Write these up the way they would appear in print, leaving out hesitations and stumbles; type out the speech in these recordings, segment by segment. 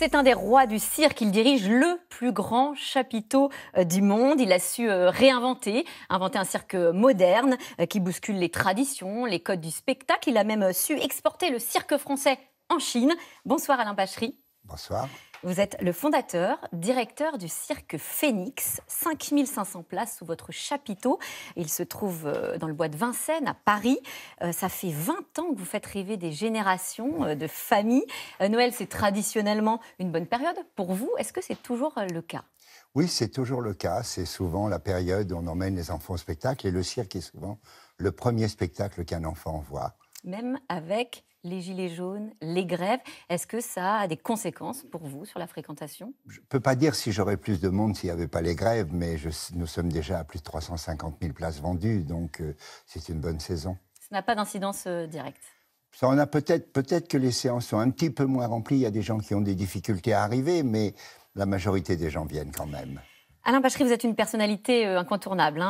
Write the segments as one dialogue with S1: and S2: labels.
S1: C'est un des rois du cirque. Il dirige le plus grand chapiteau du monde. Il a su inventer un cirque moderne qui bouscule les traditions, les codes du spectacle. Il a même su exporter le cirque français en Chine. Bonsoir Alain Pachery.
S2: Bonsoir.
S1: Vous êtes le fondateur, directeur du cirque Phénix, 5500 places sous votre chapiteau. Il se trouve dans le bois de Vincennes, à Paris. Ça fait 20 ans que vous faites rêver des générations de familles. Noël, c'est traditionnellement une bonne période pour vous. Est-ce que c'est toujours le cas ?
S2: Oui, c'est toujours le cas. C'est souvent la période où on emmène les enfants au spectacle. Et le cirque est souvent le premier spectacle qu'un enfant voit.
S1: Même avec les gilets jaunes, les grèves, est-ce que ça a des conséquences pour vous sur la fréquentation ?
S2: Je ne peux pas dire si j'aurais plus de monde s'il n'y avait pas les grèves, mais nous sommes déjà à plus de 350 000 places vendues, donc c'est une bonne saison.
S1: Ça n'a pas d'incidence directe ?
S2: Ça en a peut-être que les séances sont un petit peu moins remplies. Il y a des gens qui ont des difficultés à arriver, mais la majorité des gens viennent quand même.
S1: Alain Pachery, vous êtes une personnalité incontournable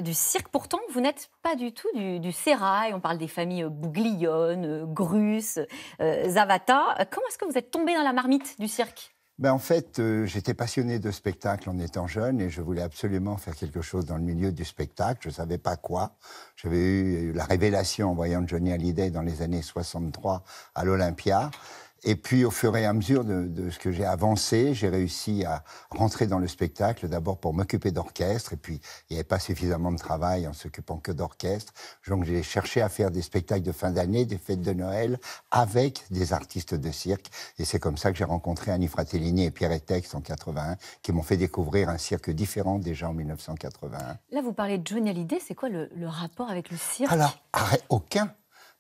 S1: du cirque. Pourtant, vous n'êtes pas du tout du sérail. On parle des familles Bouglione, Grus, Zavata. Comment est-ce que vous êtes tombé dans la marmite du cirque ?
S2: En fait, j'étais passionné de spectacle en étant jeune et je voulais absolument faire quelque chose dans le milieu du spectacle. Je ne savais pas quoi. J'avais eu la révélation en voyant Johnny Hallyday dans les années 63 à l'Olympia. Et puis, au fur et à mesure de ce que j'ai avancé, j'ai réussi à rentrer dans le spectacle, d'abord pour m'occuper d'orchestre, et puis il n'y avait pas suffisamment de travail en s'occupant que d'orchestre. Donc, j'ai cherché à faire des spectacles de fin d'année, des fêtes de Noël, avec des artistes de cirque. Et c'est comme ça que j'ai rencontré Annie Fratellini et Pierre Etex en 81, qui m'ont fait découvrir un cirque différent déjà en 1981.
S1: Là, vous parlez de Johnny Hallyday, c'est quoi le rapport avec le cirque ?
S2: Alors, aucun.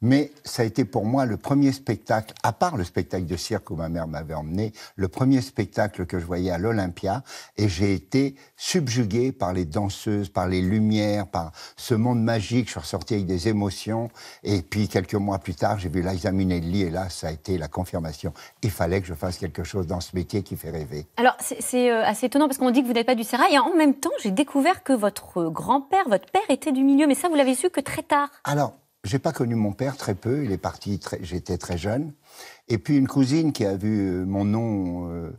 S2: Mais ça a été pour moi le premier spectacle, à part le spectacle de cirque où ma mère m'avait emmené, le premier spectacle que je voyais à l'Olympia. Et j'ai été subjugué par les danseuses, par les lumières, par ce monde magique. Je suis ressorti avec des émotions. Et puis, quelques mois plus tard, j'ai vu Liza Minnelli. Et là, ça a été la confirmation. Il fallait que je fasse quelque chose dans ce métier qui fait rêver.
S1: Alors, c'est assez étonnant parce qu'on dit que vous n'êtes pas du sérail. Et en même temps, j'ai découvert que votre grand-père, votre père, était du milieu. Mais ça, vous l'avez su que très tard.
S2: Alors, j'ai pas connu mon père très peu, il est parti, j'étais très jeune. Et puis une cousine qui a vu mon nom,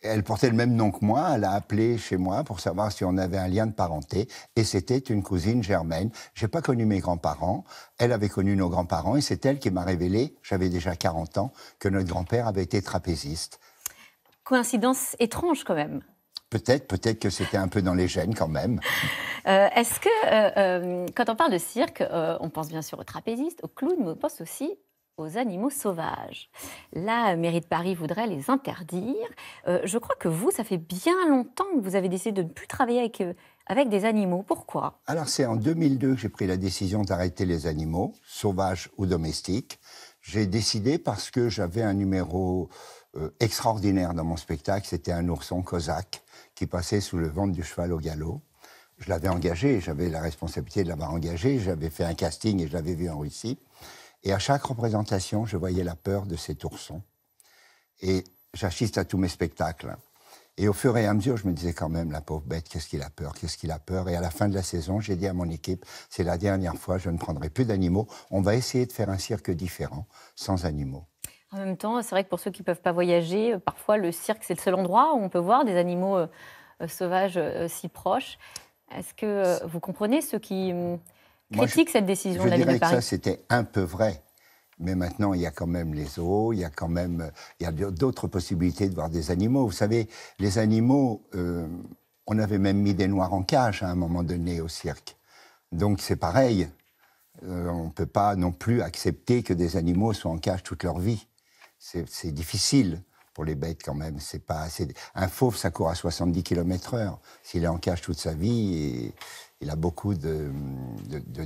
S2: elle portait le même nom que moi, elle a appelé chez moi pour savoir si on avait un lien de parenté. Et c'était une cousine germaine. J'ai pas connu mes grands-parents, elle avait connu nos grands-parents et c'est elle qui m'a révélé, j'avais déjà 40 ans, que notre grand-père avait été trapéziste.
S1: Coïncidence étrange quand même.
S2: Peut-être que c'était un peu dans les gènes quand même.
S1: Est-ce que, quand on parle de cirque, on pense bien sûr aux trapézistes, aux clowns, mais on pense aussi aux animaux sauvages. La mairie de Paris voudrait les interdire. Je crois que vous, ça fait bien longtemps que vous avez décidé de ne plus travailler avec des animaux. Pourquoi ?
S2: Alors c'est en 2002 que j'ai pris la décision d'arrêter les animaux, sauvages ou domestiques. J'ai décidé parce que j'avais un numéro extraordinaire dans mon spectacle, c'était un ourson cosaque qui passait sous le ventre du cheval au galop. Je l'avais engagé, j'avais la responsabilité de l'avoir engagé, j'avais fait un casting et je l'avais vu en Russie. Et à chaque représentation, je voyais la peur de cet ourson. Et j'assiste à tous mes spectacles. Et au fur et à mesure, je me disais quand même, la pauvre bête, qu'est-ce qu'il a peur. Et à la fin de la saison, j'ai dit à mon équipe, c'est la dernière fois, je ne prendrai plus d'animaux. On va essayer de faire un cirque différent, sans animaux.
S1: En même temps, c'est vrai que pour ceux qui ne peuvent pas voyager, parfois le cirque, c'est le seul endroit où on peut voir des animaux sauvages si proches. Est-ce que vous comprenez ceux qui critiquent cette décision de la ville de Paris ?
S2: Je dirais que ça, c'était un peu vrai. Mais maintenant, il y a quand même les zoos, il y a d'autres possibilités de voir des animaux. Vous savez, les animaux, on avait même mis des noirs en cage à un moment donné au cirque. Donc c'est pareil. On ne peut pas non plus accepter que des animaux soient en cage toute leur vie. C'est difficile pour les bêtes quand même. Un fauve, ça court à 70 km/h. S'il est en cage toute sa vie, il a beaucoup de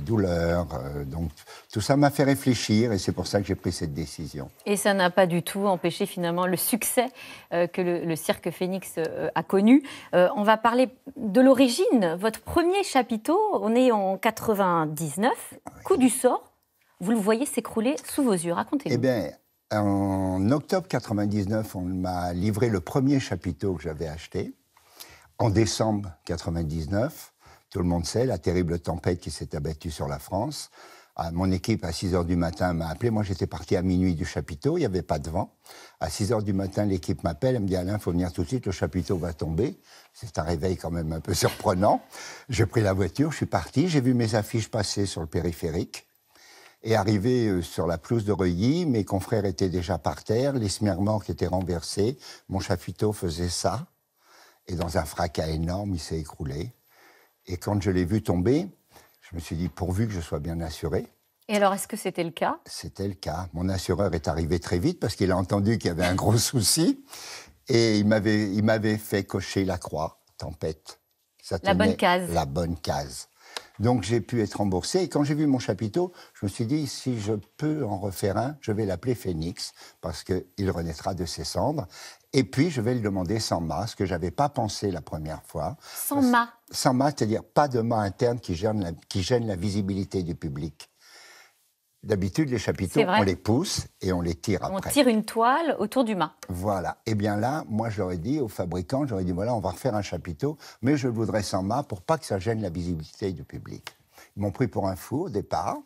S2: douleurs. Donc tout ça m'a fait réfléchir et c'est pour ça que j'ai pris cette décision.
S1: Et ça n'a pas du tout empêché finalement le succès que le cirque Phénix a connu. On va parler de l'origine. Votre premier chapiteau, on est en 99, coup du sort. Vous le voyez s'écrouler sous vos yeux. Racontez-nous.
S2: Eh bien, en octobre 99, on m'a livré le premier chapiteau que j'avais acheté. En décembre 99, tout le monde sait, la terrible tempête qui s'est abattue sur la France Mon équipe, à 6 heures du matin, m'a appelé. Moi, j'étais parti à minuit du chapiteau, il n'y avait pas de vent. À 6 heures du matin, l'équipe m'appelle, elle me dit « Alain, il faut venir tout de suite, le chapiteau va tomber ». C'est un réveil quand même un peu surprenant. J'ai pris la voiture, je suis parti, j'ai vu mes affiches passer sur le périphérique. Et arrivé sur la pelouse de Reuilly, mes confrères étaient déjà par terre, les smermorques étaient renversés, mon chapiteau faisait ça. Et dans un fracas énorme, il s'est écroulé. Et quand je l'ai vu tomber, je me suis dit, pourvu que je sois bien assuré.
S1: Et alors, est-ce que c'était le cas?
S2: C'était le cas. Mon assureur est arrivé très vite parce qu'il a entendu qu'il y avait un gros souci. Et il m'avait fait cocher la croix, tempête. Ça
S1: La bonne case.
S2: La bonne case. Donc j'ai pu être remboursé. Et quand j'ai vu mon chapiteau, je me suis dit, si je peux en refaire un, je vais l'appeler Phénix, parce qu'il renaîtra de ses cendres. Et puis je vais le demander sans mât, ce que je n'avais pas pensé la première fois.
S1: Sans mât?
S2: Sans mât, c'est-à-dire pas de mât interne qui gêne la visibilité du public. D'habitude, les chapiteaux, on les pousse et on les tire après.
S1: On tire une toile autour du mât.
S2: Voilà. Et bien là, moi, j'aurais dit aux fabricants, j'aurais dit, voilà, on va refaire un chapiteau, mais je le voudrais sans mât pour pas que ça gêne la visibilité du public. Ils m'ont pris pour un fou au départ.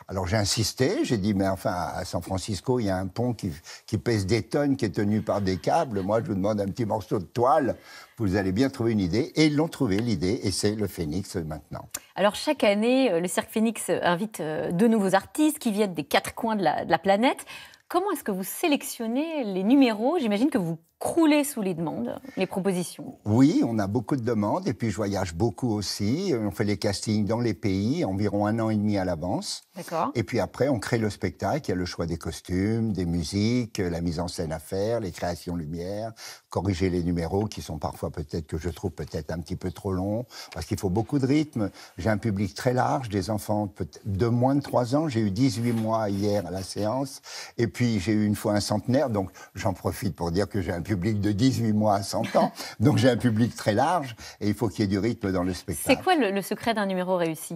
S2: Alors j'ai insisté, j'ai dit, mais enfin, à San Francisco, il y a un pont qui pèse des tonnes, qui est tenu par des câbles. Moi, je vous demande un petit morceau de toile, vous allez bien trouver une idée. Et ils l'ont trouvé, l'idée, et c'est le Phénix maintenant.
S1: Alors chaque année, le Cirque Phénix invite de nouveaux artistes qui viennent des 4 coins de la planète. Comment est-ce que vous sélectionnez les numéros? J'imagine que vous croulez sous les demandes, les propositions.
S2: Oui, on a beaucoup de demandes et puis je voyage beaucoup aussi. On fait les castings dans les pays, environ 1 an et demi à l'avance.
S1: D'accord.
S2: Et puis après, on crée le spectacle. Il y a le choix des costumes, des musiques, la mise en scène à faire, les créations lumière, corriger les numéros qui sont parfois peut-être, que je trouve peut-être un petit peu trop longs, parce qu'il faut beaucoup de rythme. J'ai un public très large, des enfants de moins de 3 ans. J'ai eu 18 mois hier à la séance. Et puis j'ai eu une fois un centenaire, donc j'en profite pour dire que j'ai un public de 18 mois à 100 ans. Donc j'ai un public très large et il faut qu'il y ait du rythme dans le spectacle.
S1: C'est quoi le secret d'un numéro réussi?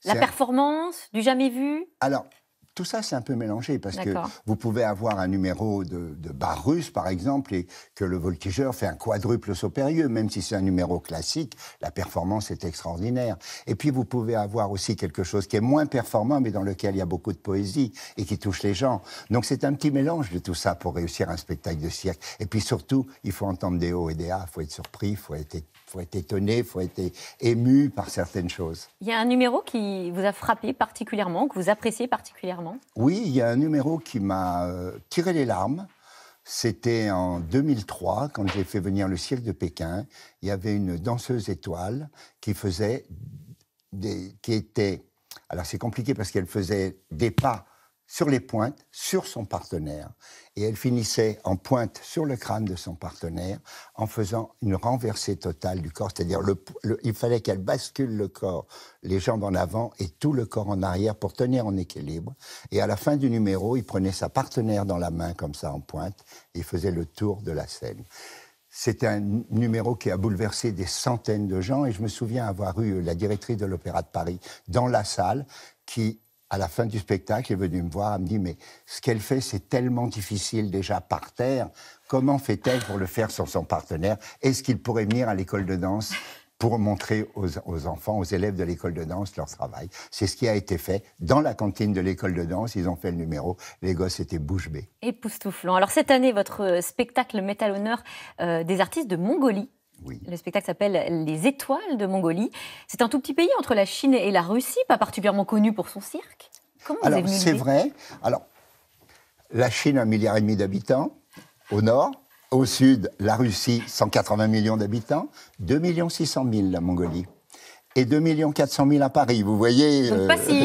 S1: La performance, du jamais vu?
S2: Alors, tout ça, c'est un peu mélangé, parce que vous pouvez avoir un numéro de bar russe, par exemple, et que le voltigeur fait un quadruple saut périlleux. Même si c'est un numéro classique, la performance est extraordinaire. Et puis, vous pouvez avoir aussi quelque chose qui est moins performant, mais dans lequel il y a beaucoup de poésie et qui touche les gens. Donc, c'est un petit mélange de tout ça pour réussir un spectacle de cirque. Et puis, surtout, il faut entendre des hauts et des bas, il faut être surpris, il faut être étonné, il faut être ému par certaines choses.
S1: Il y a un numéro qui vous a frappé particulièrement, que vous appréciez particulièrement?
S2: Oui, il y a un numéro qui m'a tiré les larmes. C'était en 2003, quand j'ai fait venir le cirque de Pékin. Il y avait une danseuse étoile qui était... Alors c'est compliqué parce qu'elle faisait des pas sur les pointes, sur son partenaire. Et elle finissait en pointe sur le crâne de son partenaire en faisant une renversée totale du corps. C'est-à-dire, il fallait qu'elle bascule le corps, les jambes en avant et tout le corps en arrière pour tenir en équilibre. Et à la fin du numéro, il prenait sa partenaire dans la main, comme ça, en pointe, et il faisait le tour de la scène. C'était un numéro qui a bouleversé des centaines de gens. Et je me souviens avoir eu la directrice de l'Opéra de Paris dans la salle qui... À la fin du spectacle, elle est venue me voir, elle me dit « Mais ce qu'elle fait, c'est tellement difficile déjà par terre. Comment fait-elle pour le faire sur son partenaire? Est-ce qu'il pourrait venir à l'école de danse pour montrer aux enfants, aux élèves de l'école de danse leur travail ?» C'est ce qui a été fait. Dans la cantine de l'école de danse, ils ont fait le numéro. Les gosses étaient bouche bée.
S1: Époustouflant. Alors cette année, votre spectacle met à l'honneur des artistes de Mongolie.
S2: Oui.
S1: Le spectacle s'appelle Les Étoiles de Mongolie. C'est un tout petit pays entre la Chine et la Russie, pas particulièrement connu pour son cirque. Comment vous êtes venu
S2: c'est vrai. Alors, la Chine, 1,5 milliard d'habitants, au nord. Au sud, la Russie, 180 millions d'habitants. 2 600 000, la Mongolie. Et 2 400 000 à Paris, vous voyez.
S1: Donc pas si.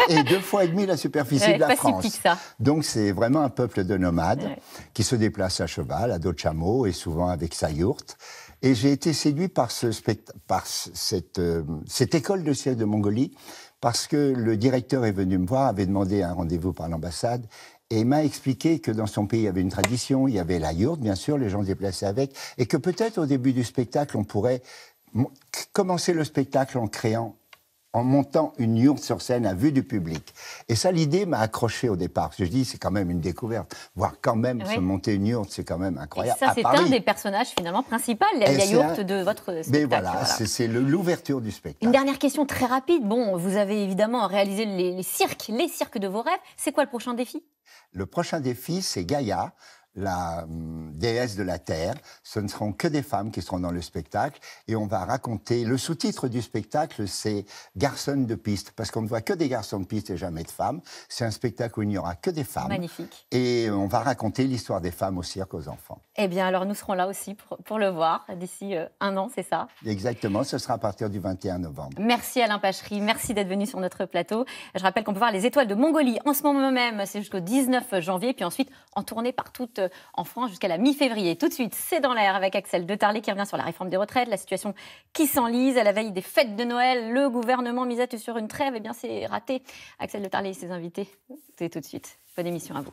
S2: Et 2,5 fois la superficie de la France.
S1: Si ça.
S2: Donc c'est vraiment un peuple de nomades qui se déplace à cheval, à dos de chameau et souvent avec sa yourte. Et j'ai été séduit par cette école de cirque de Mongolie parce que le directeur est venu me voir, avait demandé un rendez-vous par l'ambassade et il m'a expliqué que dans son pays, il y avait une tradition, il y avait la yourte, bien sûr, les gens se déplaçaient avec, et que peut-être au début du spectacle, on pourrait commencer le spectacle en en montant une yourte sur scène à vue du public. Et ça, l'idée m'a accroché au départ. Parce que je dis, c'est quand même une découverte. Voir quand même se monter une yourte, c'est quand même incroyable.
S1: Et ça, c'est un des personnages finalement principaux, la yourte de votre spectacle.
S2: Mais voilà. C'est l'ouverture du spectacle.
S1: Une dernière question très rapide. Bon, vous avez évidemment réalisé les cirques de vos rêves. C'est quoi le prochain défi?
S2: Le prochain défi, c'est Gaïa, la déesse de la Terre. Ce ne seront que des femmes qui seront dans le spectacle. Et on va raconter... Le sous-titre du spectacle, c'est « Garçons de piste », parce qu'on ne voit que des garçons de piste et jamais de femmes. C'est un spectacle où il n'y aura que des femmes.
S1: Magnifique.
S2: Et on va raconter l'histoire des femmes au cirque aux enfants.
S1: Eh bien, alors, nous serons là aussi pour le voir d'ici un an, c'est ça?
S2: Exactement, ce sera à partir du 21 novembre.
S1: Merci Alain Pachery, merci d'être venu sur notre plateau. Je rappelle qu'on peut voir les étoiles de Mongolie en ce moment même, c'est jusqu'au 19 janvier, puis ensuite en tournée partout en France jusqu'à la mi-février. Tout de suite, c'est dans l'air avec Axel de Tarlé qui revient sur la réforme des retraites, la situation qui s'enlise à la veille des fêtes de Noël. Le gouvernement misait sur une trêve, eh bien c'est raté. Axel de Tarlé et ses invités, c'est tout de suite. Bonne émission à vous.